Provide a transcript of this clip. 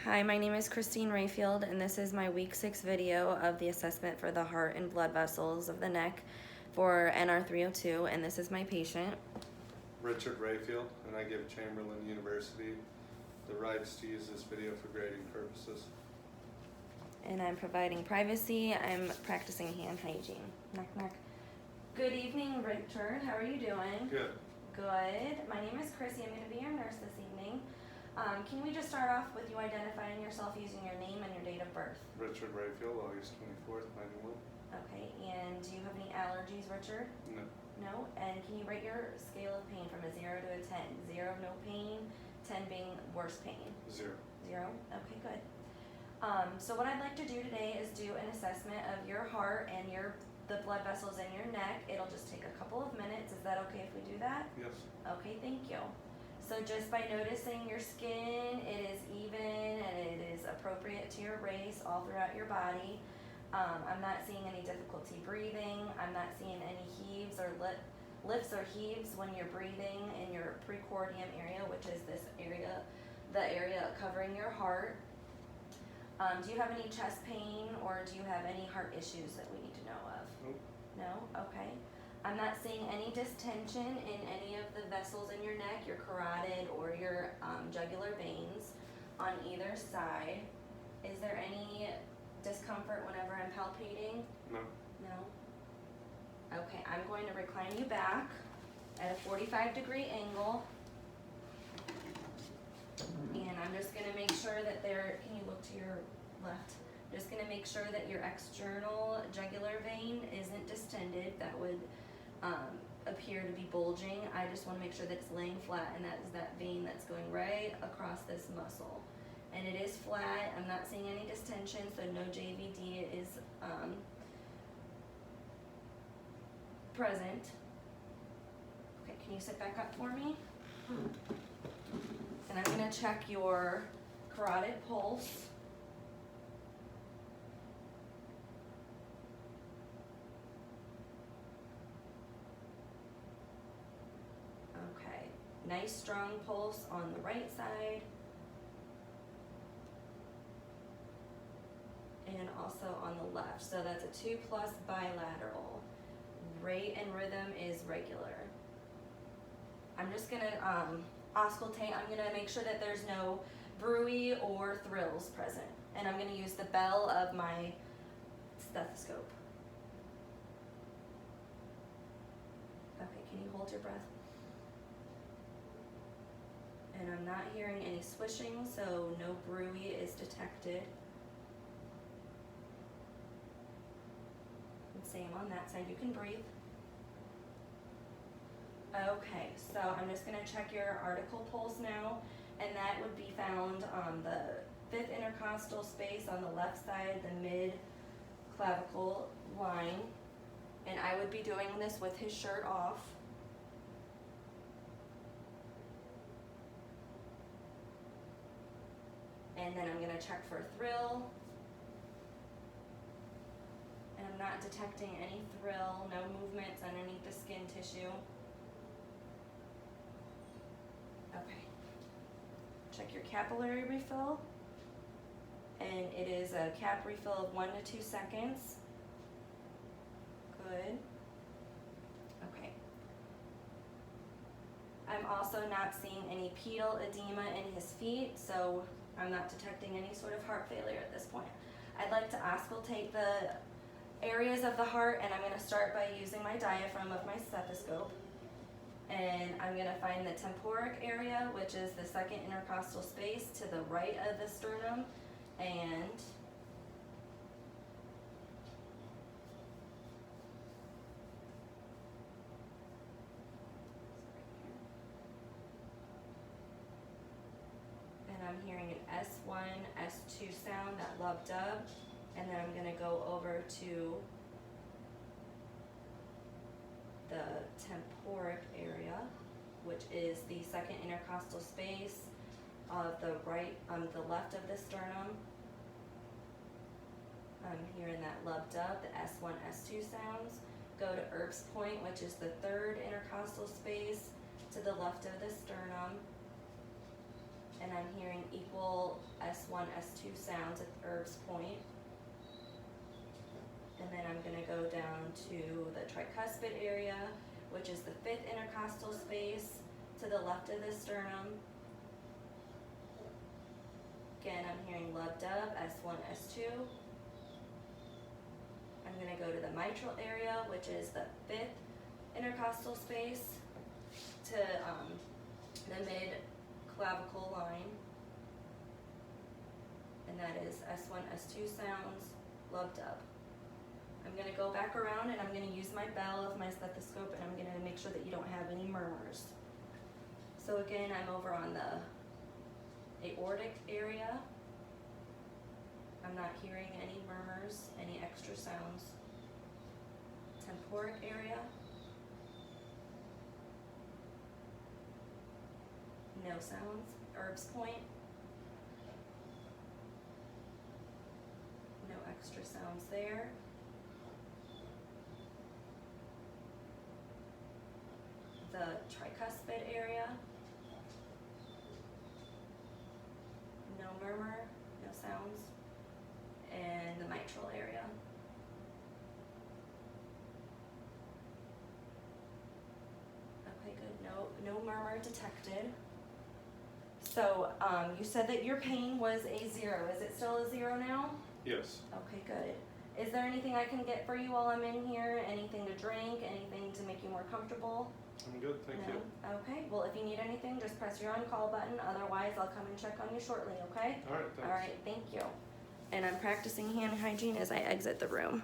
Hi, my name is Christine Rayfield, and this is my week 6 video of the assessment for the heart and blood vessels of the neck for NR302, and this is my patient. Richard Rayfield, and I give Chamberlain University the rights to use this video for grading purposes. And I'm providing privacy. I'm practicing hand hygiene. Knock, knock. Good evening, Richard. How are you doing? Good. Good. My name is Chrissy. I'm going to be your nurse this evening. Can we just start off with you identifying yourself using your name and your date of birth? Richard Rayfield, August 24th, 91. Okay, and do you have any allergies, Richard? No. No? And can you rate your scale of pain from a 0 to a 10? 0, no pain, 10 being worst pain. 0. 0? Okay, good. So what I'd like to do today is do an assessment of your heart and the blood vessels in your neck. It'll just take a couple of minutes. Is that okay if we do that? Yes. Okay, thank you. So just by noticing your skin, it is even and it is appropriate to your race all throughout your body. I'm not seeing any difficulty breathing. I'm not seeing any heaves or lifts or heaves when you're breathing in your precordium area, which is this area, the area covering your heart. Do you have any chest pain or do you have any heart issues that we need to know of? Nope. No? Okay. I'm not seeing any distension in any of the vessels in your neck, your carotid or your jugular veins on either side. Is there any discomfort whenever I'm palpating? No. No? Okay, I'm going to recline you back at a 45-degree angle. And I'm just going to make sure that can you look to your left? Just going to make sure that your external jugular vein isn't distended. That would appear to be bulging. I just want to make sure that it's laying flat, and that is that vein that's going right across this muscle. And it is flat. I'm not seeing any distension, so no JVD is present. Okay, can you sit back up for me? And I'm going to check your carotid pulse. Okay, nice strong pulse on the right side. And also on the left. So that's a 2+ bilateral. Rate and rhythm is regular. I'm just going to auscultate. I'm going to make sure that there's no bruit or thrills present. And I'm going to use the bell of my stethoscope. Okay, can you hold your breath? And I'm not hearing any swishing, so no bruit is detected. And same on that side, you can breathe. Okay, so I'm just going to check your article pulse now, and that would be found on the 5th intercostal space on the left side, the mid-clavicle line. And I would be doing this with his shirt off. And then I'm going to check for thrill. And I'm not detecting any thrill, no movements underneath the skin tissue. Okay. Check your capillary refill. And it is a cap refill of 1 to 2 seconds. Good. Okay. I'm also not seeing any pedal edema in his feet, so I'm not detecting any sort of heart failure at this point. I'd like to auscultate the areas of the heart, and I'm going to start by using my diaphragm of my stethoscope. And I'm going to find the temporic area, which is the 2nd intercostal space to the right of the sternum, and I'm hearing an S1, S2 sound, that lub dub, and then I'm going to go over to the temporic area, which is the 2nd intercostal space of the the left of the sternum. I'm hearing that lub dub, the S1, S2 sounds. Go to Erb's point, which is the 3rd intercostal space to the left of the sternum. And I'm hearing equal S1, S1, S2 sounds at the Herbs Point. And then I'm gonna go down to the tricuspid area, which is the 5th intercostal space to the left of the sternum. Again, I'm hearing lub-dub, S1, S2. I'm gonna go to the mitral area, which is the 5th intercostal space to the mid-clavicle line. And that is S1, S2 sounds, lub-dub. I'm gonna go back around and I'm gonna use my bell of my stethoscope and I'm gonna make sure that you don't have any murmurs. So again, I'm over on the aortic area. I'm not hearing any murmurs, any extra sounds. Temporic area. No sounds. Herbs Point. No extra sounds there. The tricuspid area. No murmur, no sounds. And the mitral area. Okay, good. No murmur detected. So, you said that your pain was a 0. Is it still a 0 now? Yes. Okay, good. Is there anything I can get for you while I'm in here? Anything to drink? Anything to make you more comfortable? I'm good, thank you. Okay, well, if you need anything, just press your on-call button. Otherwise, I'll come and check on you shortly, okay? All right, thanks. All right, thank you. And I'm practicing hand hygiene as I exit the room.